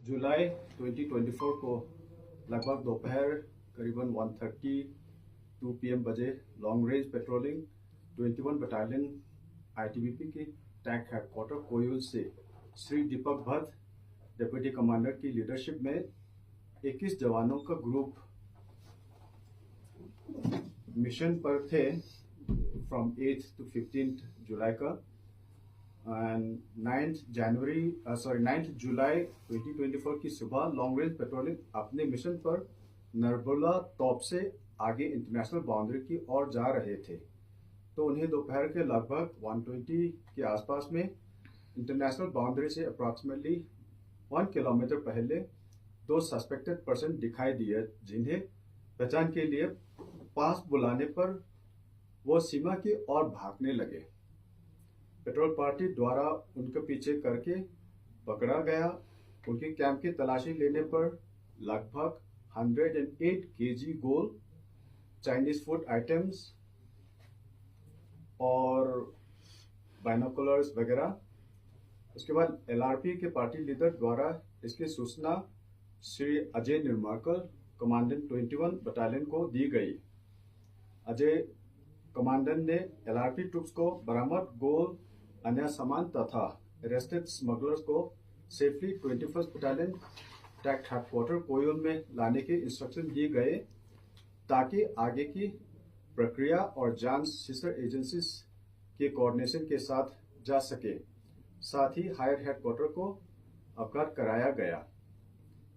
जुलाई 2024 को लगभग दोपहर करीबन 1:32 PM बजे long range patrolling 21 battalion ITBP की टैंक हेडक्वार्टर कोयल से श्री दीपक भट्ट डिप्टी कमांडर की लीडरशिप में 21 जवानों का ग्रुप मिशन पर थे फ्रॉम 8th to 15th जुलाई का एंड 9th जुलाई 2024 की सुबह लॉन्ग रेंज पेट्रोलिंग अपने मिशन पर नरबुला टॉप से आगे इंटरनेशनल बाउंड्री की ओर जा रहे थे, तो उन्हें दोपहर के लगभग 1:20 के आसपास में इंटरनेशनल बाउंड्री से अप्रॉक्सीमेटली 1 किलोमीटर पहले दो सस्पेक्टेड पर्सन दिखाई दिए, जिन्हें पहचान के लिए पास बुलाने पर वो सीमा की ओर भागने लगे। पेट्रोल पार्टी द्वारा उनके पीछे करके पकड़ा गया। उनके कैंप की तलाशी लेने पर लगभग 108 kg gold, Chinese food items और बाइनोकुलर्स वगैरह। उसके बाद LRP के पार्टी लीडर द्वारा इसकी सूचना श्री अजय निर्माकर कमांडेंट 21 बटालियन को दी गई। अजय कमांडेंट ने LRP ट्रुप्स को बरामद गोल्ड, अन्य सामान तथा अरेस्टेड स्मगलर्स को safely 21st battalion tank headquarter Koyal में लाने के इंस्ट्रक्शन दिए गए, ताकि आगे की प्रक्रिया और जांच सिस्टर एजेंसीज के कोऑर्डिनेशन के साथ जा सके। साथ ही हायर हेडक्वार्टर को अवगत कराया गया।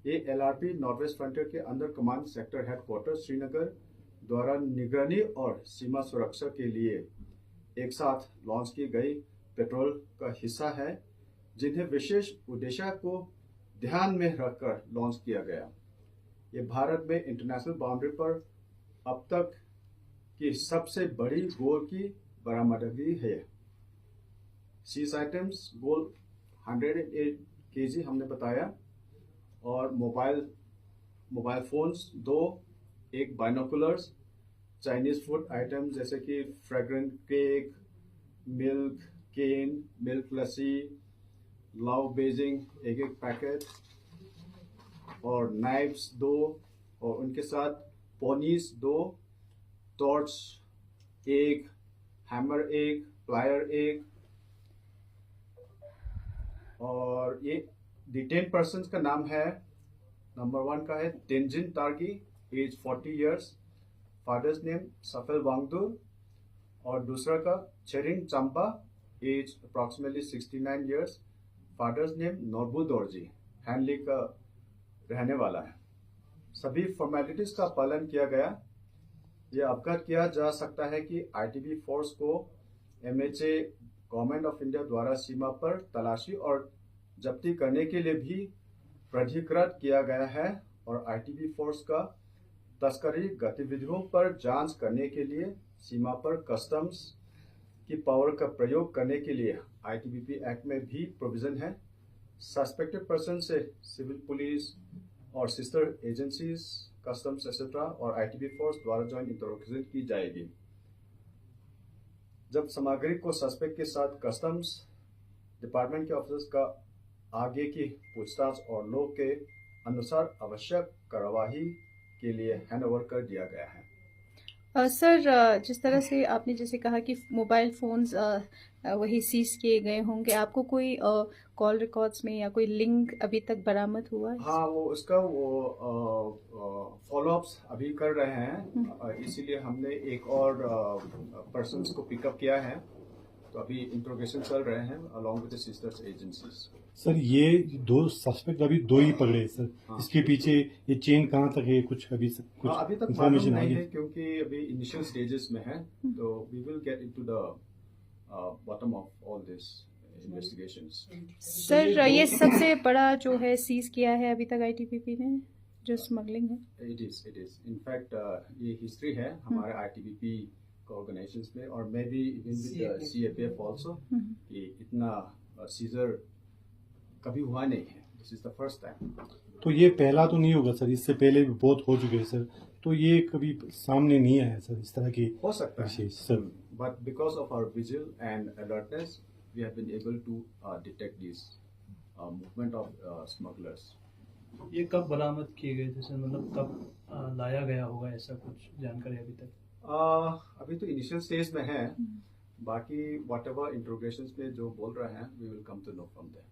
ये LRP नॉर्थ वेस्ट फ्रंटियर के under command sector headquarter Srinagar द्वारा निगरानी और सीमा सुरक्षा के लिए एक साथ लॉन्च की गई पेट्रोल का हिस्सा है, जिन्हें विशेष उद्देश्य को ध्यान में रखकर लॉन्च किया गया। ये भारत में इंटरनेशनल बाउंड्री पर अब तक की सबसे बड़ी गोल्ड की बरामदगी है। सीज आइटम्स गोल्ड 108 kg हमने बताया, और मोबाइल फोन्स 2, एक बाइनोकुलर्स, चाइनीज फूड आइटम्स जैसे कि फ्रेग्रेंट केक, मिल्क केन, मिल्क लस्सी, लाओ बेजिंग एक पैकेट, और नाइफ्स 2, और उनके साथ पोनीस 2, टॉर्च 1, हैमर 1, प्लायर 1। और ये डिटेन पर्सन का नाम है, नंबर 1 का है Tenzin Targi, age 40 years, father's name Safel Wangdur, और दूसरा का Tsering Champa, age approximately 69 years, father's name Norbu Dorji, Hanle का रहने वाला है। सभी फॉर्मेलिटीज का पालन किया गया। यह अवगत किया जा सकता है कि ITBP फोर्स को MHA गवर्नमेंट ऑफ इंडिया द्वारा सीमा पर तलाशी और जब्ती करने के लिए भी प्राधिकृत किया गया है, और ITBP फोर्स का तस्करी गतिविधियों पर जांच करने के लिए सीमा पर कस्टम्स की पावर का प्रयोग करने के लिए ITBP एक्ट में भी प्रोविजन है। सस्पेक्टेड पर्सन से सिविल पुलिस और सिस्टर एजेंसीज, कस्टम्स एक्सेट्रा और ITBP फोर्स द्वारा ज्वाइंट इंटरोगेशन की जाएगी। जब सामग्री को सस्पेक्ट के साथ कस्टम्स डिपार्टमेंट के ऑफिसर्स का आगे की पूछताछ और लॉ के अनुसार आवश्यक कार्यवाही के लिए हैंडओवर कर दिया गया है। सर, जिस तरह से आपने जैसे कहा कि मोबाइल फोन्स वही सीज किए गए होंगे, आपको कोई कॉल रिकॉर्ड्स में या कोई लिंक अभी तक बरामद हुआ है? हाँ, वो फॉलोअप्स अभी कर रहे हैं, इसीलिए हमने एक और पर्सन्स को पिकअप किया है, तो अभी इंट्रोगेशन चल रहे हैं along with the sisters agencies. Sir, ये 2 सस्पेक्ट अभी 2 ही पकड़े सर। हाँ। इसके पीछे ये चेन कहाँ तक है, कुछ अभी तक इन्फॉर्मेशन नहीं है, क्योंकि अभी इनिशियल स्टेजेस में है, तो we will get into the bottom of all this investigations. Sir, ये सबसे बड़ा जो है सीज किया है अभी तक ITBP ने, जो स्मगलिंग है? इट इज इनफैक्ट ये हिस्ट्री है हमारे ITBP ऑर्गेनाइजेशंस में, और may be even with CFF also, कि इतना सीजर कभी हुआ नहीं है। This is the first time. तो ये पहला तो नहीं होगा सर, इससे पहले भी बहुत हो चुके हैं सर, तो ये कभी सामने नहीं आया सर इस तरह की? हो सकता है sir, but because of our vigil and alertness we have been able to detect this movement of smugglers. ये कब बरामद किए गए थे सर, मतलब कब लाया गया होगा, ऐसा कुछ जानकारी अभी तक? अभी तो इनिशियल स्टेज में है, बाकी व्हाट एवर इंट्रोगेशन पे जो बोल रहे हैं we will come to know from there.